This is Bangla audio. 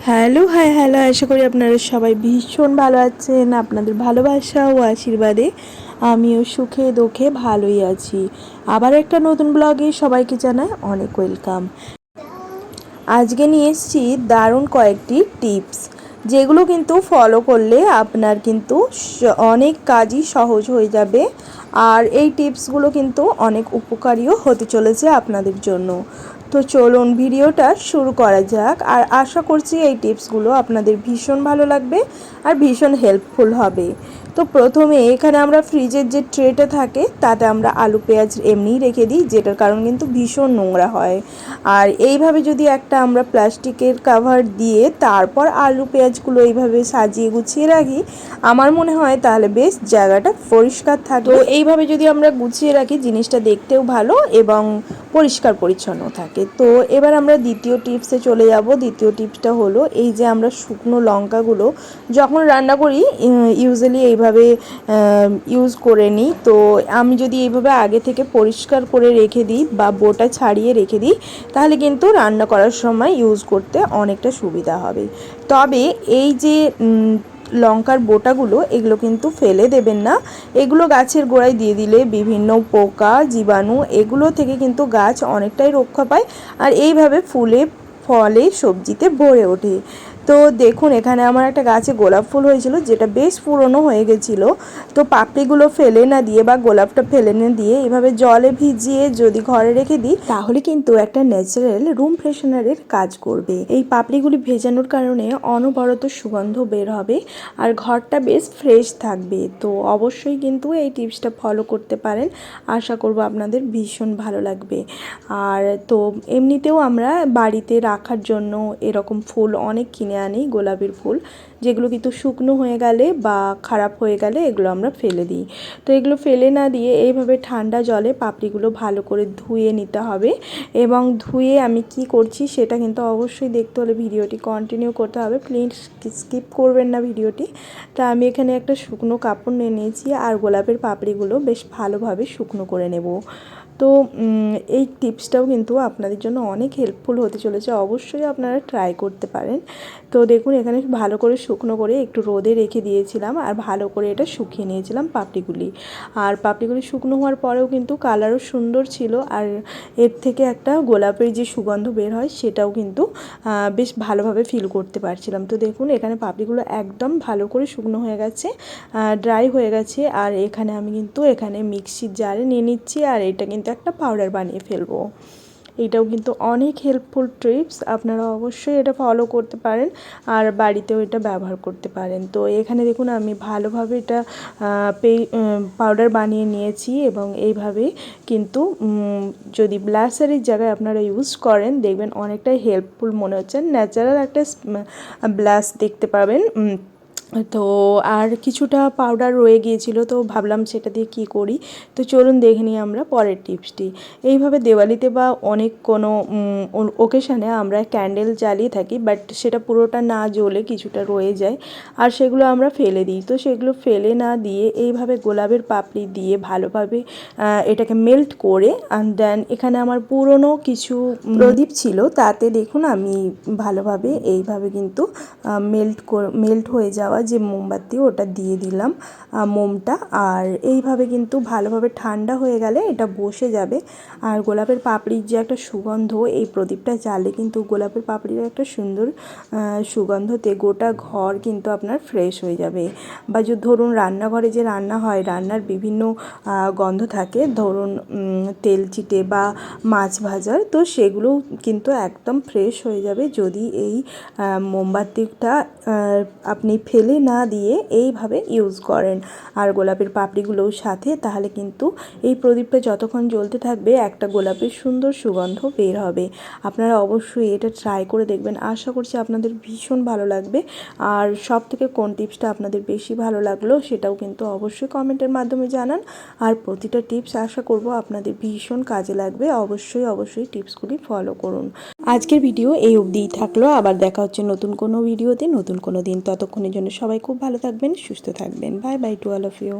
হ্যালো, হাই হ্যালো, আশা করি আপনারা সবাই ভীষণ ভালো আছেন। আপনাদের ভালোবাসা ও আশীর্বাদে আমিও সুখে দুঃখে ভালোই আছি। আবার একটা নতুন ব্লগে সবাইকে জানাই অনেক ওয়েলকাম। আজকে নিয়ে এসেছি দারুণ কয়েকটি টিপস, যেগুলো কিন্তু ফলো করলে আপনার কিন্তু অনেক কাজই সহজ হয়ে যাবে। আর এই টিপসগুলো কিন্তু অনেক উপকারীও হতে চলেছে আপনাদের জন্য। তো চলুন ভিডিওটা শুরু করা যাক। আর আশা করছি এই টিপসগুলো আপনাদের ভীষণ ভালো লাগবে আর ভীষণ হেল্পফুল হবে। তো প্রথমে এখানে আমরা ফ্রিজের যে ট্রেটা থাকে তাতে আমরা আলু পেঁয়াজ এমনিই রেখে দিই, যেটার কারণ কিন্তু ভীষণ নোংরা হয়। আর এইভাবে যদি একটা আমরা প্লাস্টিকের কাভার দিয়ে তারপর আলু পেঁয়াজগুলো এইভাবে সাজিয়ে গুছিয়ে রাখি, আমার মনে হয় তাহলে বেশ জায়গাটা পরিষ্কার থাকবে। তো এইভাবে যদি আমরা গুছিয়ে রাখি জিনিসটা দেখতেও ভালো এবং পরিষ্কার পরিচ্ছন্ন থাকে। তো এবার আমরা দ্বিতীয় টিপসে চলে যাব। দ্বিতীয় টিপসটা হলো এই যে আমরা শুকনো লঙ্কাগুলো যখন রান্না করি ইউজুয়ালি এইভাবে ইউজ করে নিই। তো আমি যদি এইভাবে আগে থেকে পরিষ্কার করে রেখে দিই বা বোটা ছাড়িয়ে রেখে দিই, তাহলে কিন্তু রান্না করার সময় ইউজ করতে অনেকটা সুবিধা হবে। তবে এই যে লঙ্কার বোটাগুলো এগুলো কিন্তু ফেলে দেবেন না। এগুলো গাছের গোড়ায় দিয়ে দিলে বিভিন্ন পোকা জীবাণু এগুলো থেকে কিন্তু গাছ অনেকটাই রক্ষা পায় আর এইভাবে ফুলে ফলে সবজিতে ভরে ওঠে। তো দেখুন এখানে আমার একটা গাছে গোলাপ ফুল হয়েছিল, যেটা বেশ পুরনো হয়ে গেছিলো। তো পাপড়িগুলো ফেলে না দিয়ে বা গোলাপটা ফেলে না দিয়ে এভাবে জলে ভিজিয়ে যদি ঘরে রেখে দিই, তাহলে কিন্তু একটা ন্যাচারাল রুম ফ্রেশনারের কাজ করবে। এই পাপড়িগুলি ভেজানোর কারণে অনবরত সুগন্ধ বের হবে আর ঘরটা বেশ ফ্রেশ থাকবে। তো অবশ্যই কিন্তু এই টিপসটা ফলো করতে পারেন, আশা করব আপনাদের ভীষণ ভালো লাগবে। আর তো এমনিতেও আমরা বাড়িতে রাখার জন্য এরকম ফুল অনেক কিনে আনি, গোলাপের ফুল, যেগুলো কিন্তু শুকনো হয়ে গেলে বা খারাপ হয়ে গেলে এগুলো আমরা ফেলে দিই। তো এগুলো ফেলে না দিয়ে এইভাবে ঠান্ডা জলে পাপড়িগুলো ভালো করে ধুয়ে নিতে হবে। এবং ধুয়ে আমি কি করছি সেটা কিন্তু অবশ্যই দেখতে হলে ভিডিওটি কন্টিনিউ করতে হবে, প্লিজ স্কিপ করবেন না ভিডিওটি। তা আমি এখানে একটা শুকনো কাপড় নিয়ে নিয়েছি আর গোলাপের পাপড়িগুলো বেশ ভালোভাবে শুকনো করে নেব। তো এই টিপসটাও কিন্তু আপনাদের জন্য অনেক হেল্পফুল হতে চলেছে, অবশ্যই আপনারা ট্রাই করতে পারেন। তো দেখুন এখানে ভালো করে শুকনো করে একটু রোদে রেখে দিয়েছিলাম আর ভালো করে এটা শুকিয়ে নিয়েছিলাম পাপড়িগুলি। আর পাপড়িগুলি শুকনো হওয়ার পরেও কিন্তু কালারও সুন্দর ছিল আর এর থেকে একটা গোলাপের যে সুগন্ধ বের হয় সেটাও কিন্তু বেশ ভালোভাবে ফিল করতে পারছিলাম। তো দেখুন এখানে পাপড়িগুলো একদম ভালো করে শুকনো হয়ে গেছে, ড্রাই হয়ে গেছে। আর এখানে আমি কিন্তু এখানে মিক্সির জারে নিয়ে নিচ্ছি আর এটা কিন্তু একটা পাউডার বানিয়ে ফেলবো। এটাও কিন্তু অনেক হেল্পফুল টিপস, আপনারা অবশ্যই এটা ফলো করতে পারেন আর বাড়িতেও এটা ব্যবহার করতে পারেন। তো এখানে দেখুন আমি ভালোভাবে এটা পাউডার বানিয়ে নিয়েছি এবং এইভাবে কিন্তু যদি ব্লাশারের জায়গায় আপনারা ইউজ করেন দেখবেন অনেকটাই হেল্পফুল মনে হচ্ছে, ন্যাচারাল একটা ব্লাশ দেখতে পাবেন। তো আর কিছুটা পাউডার রয়ে গিয়েছিল, তো ভাবলাম সেটা দিয়ে কী করি। তো চলুন দেখে নিই আমরা পরের টিপসটি। এইভাবে দেওয়ালিতে বা অনেক কোনো ওকেশানে আমরা ক্যান্ডেল জ্বালিয়ে থাকি, বাট সেটা পুরোটা না জ্বলে কিছুটা রয়ে যায় আর সেগুলো আমরা ফেলে দিই। তো সেগুলো ফেলে না দিয়ে এইভাবে গোলাপের পাপড়ি দিয়ে ভালোভাবে এটাকে মেল্ট করে অ্যান্ড দেন এখানে আমার পুরনো কিছু প্রদীপ ছিল, তাতে দেখুন আমি ভালোভাবে এইভাবে কিন্তু মেল্ট হয়ে যাওয়া যে মোমবাতি ওটা দিয়ে দিলাম মোমটা। আর এইভাবে কিন্তু ভালোভাবে ঠান্ডা হয়ে গেলে এটা বসে যাবে। আর গোলাপের পাপড়ির যে একটা সুগন্ধ, এই প্রদীপটা জ্বালে কিন্তু গোলাপের পাপড়ির একটা সুন্দর সুগন্ধতে গোটা ঘর কিন্তু আপনার ফ্রেশ হয়ে যাবে। বা যে ধরুন রান্নাঘরে যে রান্না হয়, রান্নার বিভিন্ন গন্ধ থাকে, ধরুন তেল চিটে বা মাছ ভাজার, তো সেগুলো কিন্তু একদম ফ্রেশ হয়ে যাবে যদি এই মোমবাতিটা আপনি ফেলে না দিয়ে এইভাবে ইউজ করেন আর গোলাপের পাপড়িগুলোর সাথে, তাহলে কিন্তু এই প্রদীপটা যতক্ষণ জ্বলতে থাকবে একটা গোলাপের সুন্দর সুগন্ধ বের হবে। আপনারা অবশ্যই এটা ট্রাই করে দেখবেন, আশা করছি আপনাদের ভীষণ ভালো লাগবে। আর সব থেকে কোন টিপসটা আপনাদের বেশি ভালো লাগলো সেটাও কিন্তু অবশ্যই কমেন্টের মাধ্যমে জানান। আর প্রতিটা টিপস আশা করব আপনাদের ভীষণ কাজে লাগবে, অবশ্যই টিপসগুলি ফলো করুন। আজকের ভিডিও এই অবধিই থাকলো, আবার দেখা হচ্ছে নতুন কোনো ভিডিওতে নতুন কোনো দিন। ততক্ষণের জন্য সবাই খুব ভালো থাকবেন, সুস্থ থাকবেন। Bye bye to all of you.